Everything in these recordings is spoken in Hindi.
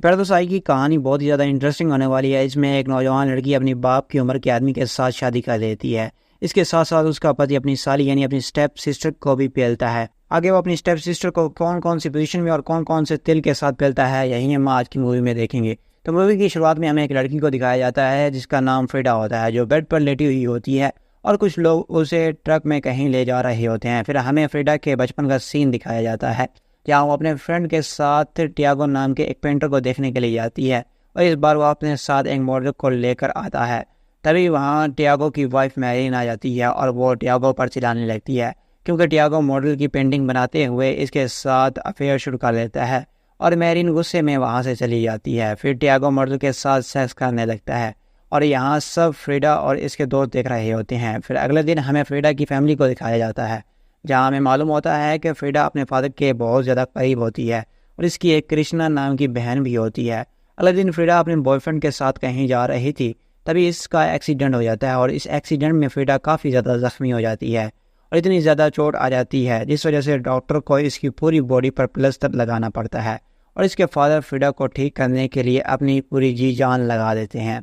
पैराडोसाई की कहानी बहुत ही ज़्यादा इंटरेस्टिंग होने वाली है। इसमें एक नौजवान लड़की अपनी बाप की उम्र के आदमी के साथ शादी कर लेती है। इसके साथ साथ उसका पति अपनी साली यानी अपनी स्टेप सिस्टर को भी पेलता है। आगे वो अपनी स्टेप सिस्टर को कौन कौन सी पोजीशन में और कौन कौन से तिल के साथ पेलता है, यही हम आज की मूवी में देखेंगे। तो मूवी की शुरुआत में हमें एक लड़की को दिखाया जाता है जिसका नाम फ्रीडा होता है, जो बेड पर लेटी हुई होती है और कुछ लोग उसे ट्रक में कहीं ले जा रहे होते हैं। फिर हमें फ्रीडा के बचपन का सीन दिखाया जाता है जहाँ वो अपने फ्रेंड के साथ टियागो नाम के एक पेंटर को देखने के लिए जाती है और इस बार वो अपने साथ एक मॉडल को लेकर आता है। तभी वहाँ टियागो की वाइफ मैरीन आ जाती है और वो टियागो पर चिल्लाने लगती है क्योंकि टियागो मॉडल की पेंटिंग बनाते हुए इसके साथ अफेयर शुरू कर लेता है और मैरीन गुस्से में वहाँ से चली जाती है। फिर टियागो मॉडल के साथ सेक्स करने लगता है और यहाँ सब फ्रीडा और इसके दोस्त देख रहे होते हैं। फिर अगले दिन हमें फ्रीडा की फैमिली को दिखाया जाता है जहाँ हमें मालूम होता है कि फ्रीडा अपने फादर के बहुत ज़्यादा करीब होती है और इसकी एक कृष्णा नाम की बहन भी होती है। अगले दिन फ्रीडा अपने बॉयफ्रेंड के साथ कहीं जा रही थी, तभी इसका एक्सीडेंट हो जाता है और इस एक्सीडेंट में फ्रीडा काफ़ी ज़्यादा ज़ख्मी हो जाती है और इतनी ज़्यादा चोट आ जाती है जिस वजह से डॉक्टर को इसकी पूरी बॉडी पर प्लास्टर लगाना पड़ता है और इसके फादर फ्रीडा को ठीक करने के लिए अपनी पूरी जी जान लगा देते हैं।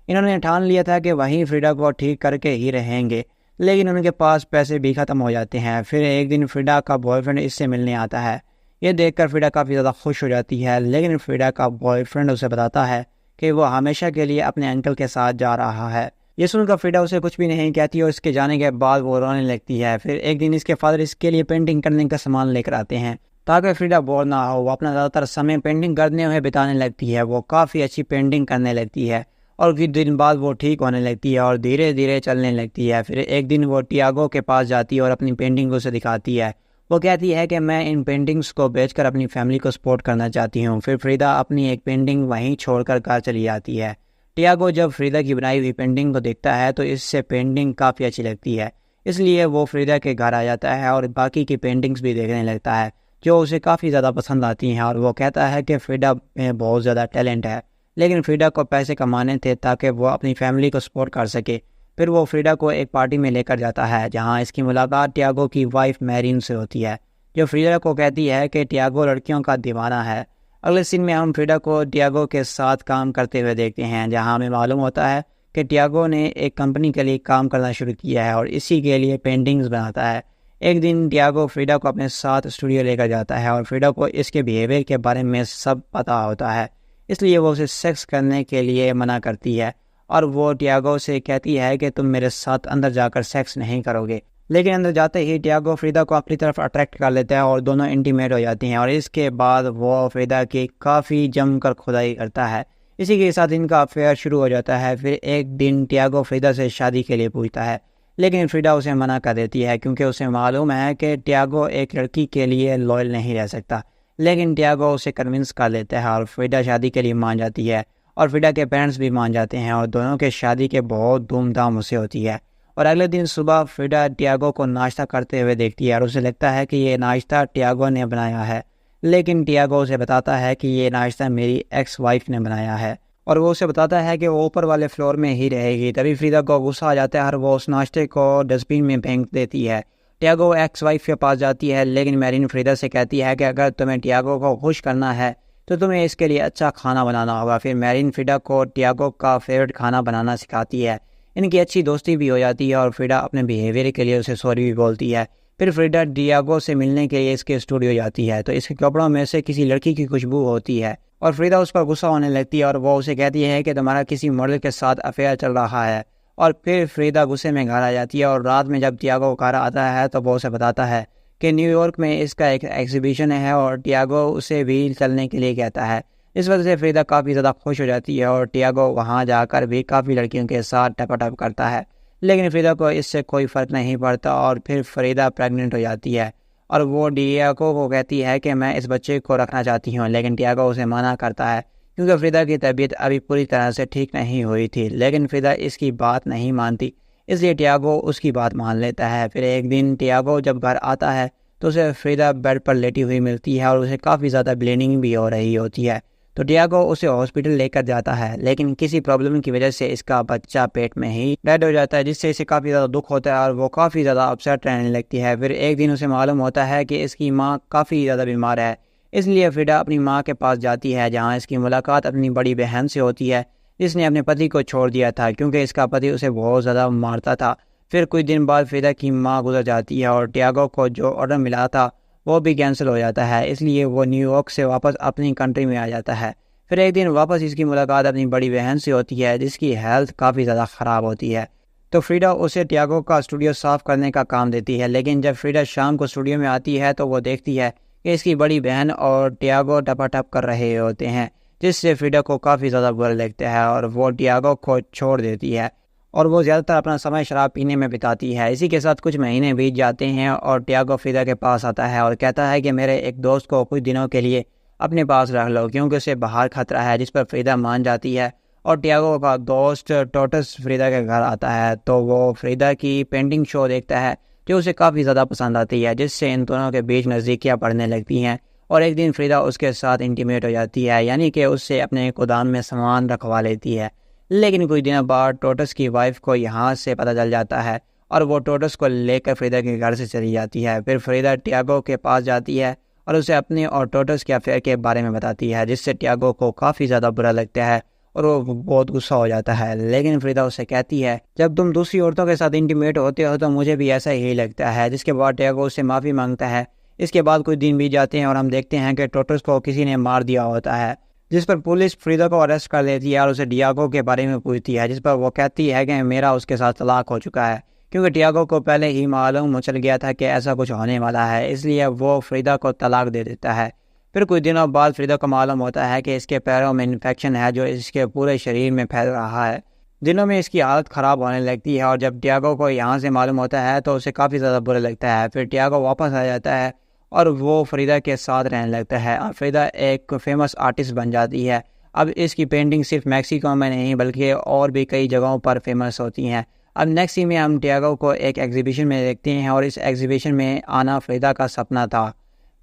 इन्होंने ठान लिया था कि वहीं फ्रीडा को ठीक करके ही रहेंगे, लेकिन उनके पास पैसे भी ख़त्म हो जाते हैं। फिर एक दिन फ्रीडा का बॉयफ्रेंड इससे मिलने आता है। ये देखकर फ्रीडा काफ़ी ज़्यादा खुश हो जाती है, लेकिन फ्रीडा का बॉयफ्रेंड उसे बताता है कि वो हमेशा के लिए अपने अंकल के साथ जा रहा है। ये सुनकर फ्रीडा उसे कुछ भी नहीं कहती और इसके जाने के बाद वो रोने लगती है। फिर एक दिन इसके फादर इसके लिए पेंटिंग करने का सामान लेकर आते हैं ताकि फ्रीडा बोर ना हो। वो अपना ज़्यादातर समय पेंटिंग करने हुए बिताने लगती है। वो काफ़ी अच्छी पेंटिंग करने लगती है और कुछ दिन बाद वो ठीक होने लगती है और धीरे धीरे चलने लगती है। फिर एक दिन वो टियागो के पास जाती है और अपनी पेंटिंग उसे दिखाती है। वो कहती है कि मैं इन पेंटिंग्स को बेचकर अपनी फैमिली को सपोर्ट करना चाहती हूँ। फिर फ्रीडा अपनी एक पेंटिंग वहीं छोड़कर घर चली जाती है। टियागो जब फ्रीडा की बनाई हुई पेंटिंग को देखता है तो इससे पेंटिंग काफ़ी अच्छी लगती है, इसलिए वो फ्रीडा के घर आ जाता है और बाकी की पेंटिंग्स भी देखने लगता है जो उसे काफ़ी ज़्यादा पसंद आती हैं और वो कहता है कि फ्रीडा में बहुत ज़्यादा टैलेंट है, लेकिन फ्रीडा को पैसे कमाने थे ताकि वो अपनी फैमिली को सपोर्ट कर सके। फिर वो फ्रीडा को एक पार्टी में लेकर जाता है जहां इसकी मुलाकात टियागो की वाइफ मैरीन से होती है, जो फ्रीडा को कहती है कि टियागो लड़कियों का दीवाना है। अगले सीन में हम फ्रीडा को टियागो के साथ काम करते हुए देखते हैं जहां हमें मालूम होता है कि टियागो ने एक कंपनी के लिए काम करना शुरू किया है और इसी के लिए पेंटिंग्स बनाता है। एक दिन टियागो फ्रीडा को अपने साथ स्टूडियो लेकर जाता है और फ्रीडा को इसके बिहेवियर के बारे में सब पता होता है, इसलिए वो उसे सेक्स करने के लिए मना करती है और वो टियागो से कहती है कि तुम मेरे साथ अंदर जाकर सेक्स नहीं करोगे। लेकिन अंदर जाते ही टियागो फ्रीडा को अपनी तरफ अट्रैक्ट कर लेता है और दोनों इंटीमेट हो जाती हैं और इसके बाद वो फ्रीडा की काफ़ी जमकर खुदाई करता है। इसी के साथ इनका अफेयर शुरू हो जाता है। फिर एक दिन टियागो फ्रीडा से शादी के लिए पूछता है, लेकिन फ्रीडा उसे मना कर देती है क्योंकि उसे मालूम है कि टियागो एक लड़की के लिए लॉयल नहीं रह सकता। लेकिन टियागो उसे कन्विंस कर लेता है और फ्रीडा शादी के लिए मान जाती है और फ्रीडा के पेरेंट्स भी मान जाते हैं और दोनों के शादी के बहुत धूमधाम से होती है। और अगले दिन सुबह फ्रीडा टियागो को नाश्ता करते हुए देखती है और उसे लगता है कि ये नाश्ता टियागो ने बनाया है, लेकिन टियागो उसे बताता है कि ये नाश्ता मेरी एक्स वाइफ ने बनाया है और वो उसे बताता है कि वो ऊपर वाले फ्लोर में ही रहेगी। तभी फ्रीडा को गुस्सा आ जाता है और वो उस नाश्ते को डस्टबिन में फेंक देती है। टियागो एक्स वाइफ के पास जाती है, लेकिन मैरीन फ्रीडा से कहती है कि अगर तुम्हें टियागो को खुश करना है तो तुम्हें इसके लिए अच्छा खाना बनाना होगा। फिर मैरीन फ्रीडा को टियागो का फेवरेट खाना बनाना सिखाती है। इनकी अच्छी दोस्ती भी हो जाती है और फ्रीडा अपने बिहेवियर के लिए उसे सॉरी भी बोलती है। फिर फ्रीडा टियागो से मिलने के लिए इसके स्टूडियो जाती है तो इसके कपड़ों में से किसी लड़की की खुशबू होती है और फ्रीडा उस पर गुस्सा होने लगती है और वो उसे कहती है कि तुम्हारा किसी मॉडल के साथ अफेयर चल रहा है। और फिर फ्रीडा गुस्से में घर आ जाती है और रात में जब टियागो घर आता है तो वो उसे बताता है कि न्यूयॉर्क में इसका एक एग्जीबिशन है और टियागो उसे भी चलने के लिए कहता है। इस वजह से फ्रीडा काफ़ी ज़्यादा खुश हो जाती है और टियागो वहाँ जाकर भी काफ़ी लड़कियों के साथ टपाटप करता है, लेकिन फ्रीडा को इससे कोई फ़र्क नहीं पड़ता और फिर फ्रीडा प्रेग्नेंट हो जाती है और वो टियागो को कहती है कि मैं इस बच्चे को रखना चाहती हूँ, लेकिन टियागो उसे मना करता है क्योंकि फ्रीडा की तबीयत अभी पूरी तरह से ठीक नहीं हुई थी। लेकिन फ्रीडा इसकी बात नहीं मानती, इसलिए टियागो उसकी बात मान लेता है। फिर एक दिन टियागो जब घर आता है तो उसे फ्रीडा बेड पर लेटी हुई मिलती है और उसे काफ़ी ज़्यादा ब्लीडिंग भी हो रही होती है। तो टियागो उसे हॉस्पिटल लेकर जाता है, लेकिन किसी प्रॉब्लम की वजह से इसका बच्चा पेट में ही डेड हो जाता है, जिससे इसे काफ़ी ज़्यादा दुख होता है और वो काफ़ी ज़्यादा अपसेट रहने लगती है। फिर एक दिन उसे मालूम होता है कि इसकी माँ काफ़ी ज़्यादा बीमार है, इसलिए फ्रीडा अपनी माँ के पास जाती है, जहाँ इसकी मुलाकात अपनी बड़ी बहन से होती है, जिसने अपने पति को छोड़ दिया था क्योंकि इसका पति उसे बहुत ज़्यादा मारता था। फिर कुछ दिन बाद फ्रीडा की माँ गुजर जाती है और टियागो को जो ऑर्डर मिला था वो भी कैंसिल हो जाता है, इसलिए वो न्यूयॉर्क से वापस अपनी कंट्री में आ जाता है। फिर एक दिन वापस इसकी मुलाकात अपनी बड़ी बहन से होती है, जिसकी हेल्थ काफ़ी ज़्यादा ख़राब होती है। तो फ्रीडा उसे टियागो का स्टूडियो साफ़ करने का काम देती है, लेकिन जब फ्रीडा शाम को स्टूडियो में आती है तो वो देखती है कि इसकी बड़ी बहन और टियागो टपाटप कर रहे होते हैं, जिससे फ्रीडा को काफ़ी ज़्यादा बुरा लगता है और वो टियागो को छोड़ देती है और वो ज़्यादातर अपना समय शराब पीने में बिताती है। इसी के साथ कुछ महीने बीत जाते हैं और टियागो फ्रीडा के पास आता है और कहता है कि मेरे एक दोस्त को कुछ दिनों के लिए अपने पास रख लो क्योंकि उसे बाहर खतरा है, जिस पर फ्रीडा मान जाती है। और टियागो का दोस्त टोटस फ्रीडा के घर आता है तो वो फ्रीडा की पेंटिंग शो देखता है जो उसे काफ़ी ज़्यादा पसंद आती है, जिससे इन दोनों के बीच नज़दीकियाँ बढ़ने लगती हैं। और एक दिन फ्रीडा उसके साथ इंटीमेट हो जाती है, यानी कि उससे अपने गोदाम में सामान रखवा लेती है। लेकिन कुछ दिनों बाद टोटस की वाइफ को यहाँ से पता चल जाता है और वो टोटस को लेकर फ्रीडा के घर से चली जाती है। फिर फ्रीडा टियागो के पास जाती है और उसे अपने और टोटस के अफेयर के बारे में बताती है, जिससे टियागो को काफ़ी ज़्यादा बुरा लगता है और वो बहुत गुस्सा हो जाता है। लेकिन फ्रीडा उसे कहती है जब तुम दूसरी औरतों के साथ इंटीमेट होते हो तो मुझे भी ऐसा ही लगता है, जिसके बाद टियागो उससे माफ़ी मांगता है। इसके बाद कुछ दिन बीत जाते हैं और हम देखते हैं कि टोटस को किसी ने मार दिया होता है, जिस पर पुलिस फ्रीडा को अरेस्ट कर लेती है और उसे टियागो के बारे में पूछती है, जिस पर वो कहती है कि मेरा उसके साथ तलाक हो चुका है, क्योंकि टियागो को पहले ही मालूम चल गया था कि ऐसा कुछ होने वाला है, इसलिए वो फ्रीडा को तलाक दे देता है। फिर कुछ दिनों बाद फ्रीडा को मालूम होता है कि इसके पैरों में इन्फेक्शन है जो इसके पूरे शरीर में फैल रहा है। दिनों में इसकी हालत ख़राब होने लगती है और जब टियागो को यहाँ से मालूम होता है तो उसे काफ़ी ज़्यादा बुरा लगता है। फिर टियागो वापस आ जाता है और वो फ्रीडा के साथ रहने लगता है और फ्रीडा एक फेमस आर्टिस्ट बन जाती है। अब इसकी पेंटिंग सिर्फ मैक्सिको में नहीं बल्कि और भी कई जगहों पर फेमस होती हैं। अब नेक्स्ट सीन में हम टियागो को एक एग्जीबिशन में देखते हैं और इस एग्जीबिशन में आना फ्रीडा का सपना था,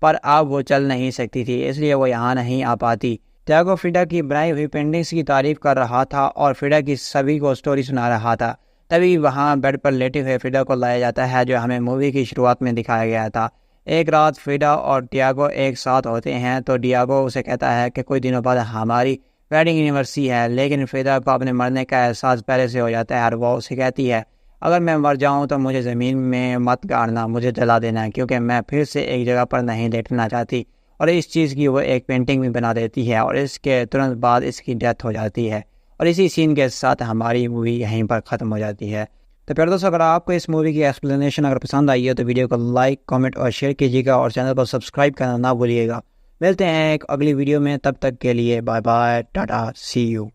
पर अब वो चल नहीं सकती थी, इसलिए वो यहाँ नहीं आ पाती। टियागो फ्रीडा की बनाई हुई पेंटिंग्स की तारीफ कर रहा था और फ्रीडा की सभी को स्टोरी सुना रहा था। तभी वहाँ बेड पर लेटे हुए फ्रीडा को लाया जाता है, जो हमें मूवी की शुरुआत में दिखाया गया था। एक रात फ्रीडा और टियागो एक साथ होते हैं तो टियागो उसे कहता है कि कुछ दिनों बाद हमारी वेडिंग एनिवर्सरी है, लेकिन फ्रीडा को अपने मरने का एहसास पहले से हो जाता है और वो उसे कहती है अगर मैं मर जाऊं तो मुझे ज़मीन में मत गाड़ना, मुझे जला देना, क्योंकि मैं फिर से एक जगह पर नहीं लेटना चाहती। और इस चीज़ की वो एक पेंटिंग भी बना देती है और इसके तुरंत बाद इसकी डेथ हो जाती है और इसी सीन के साथ हमारी मूवी यहीं पर ख़त्म हो जाती है। तो प्यारे दोस्तों, अगर आपको इस मूवी की एक्सप्लेनेशन अगर पसंद आई है तो वीडियो को लाइक, कमेंट और शेयर कीजिएगा और चैनल को सब्सक्राइब करना ना भूलिएगा। मिलते हैं एक अगली वीडियो में, तब तक के लिए bye bye, tata, see you.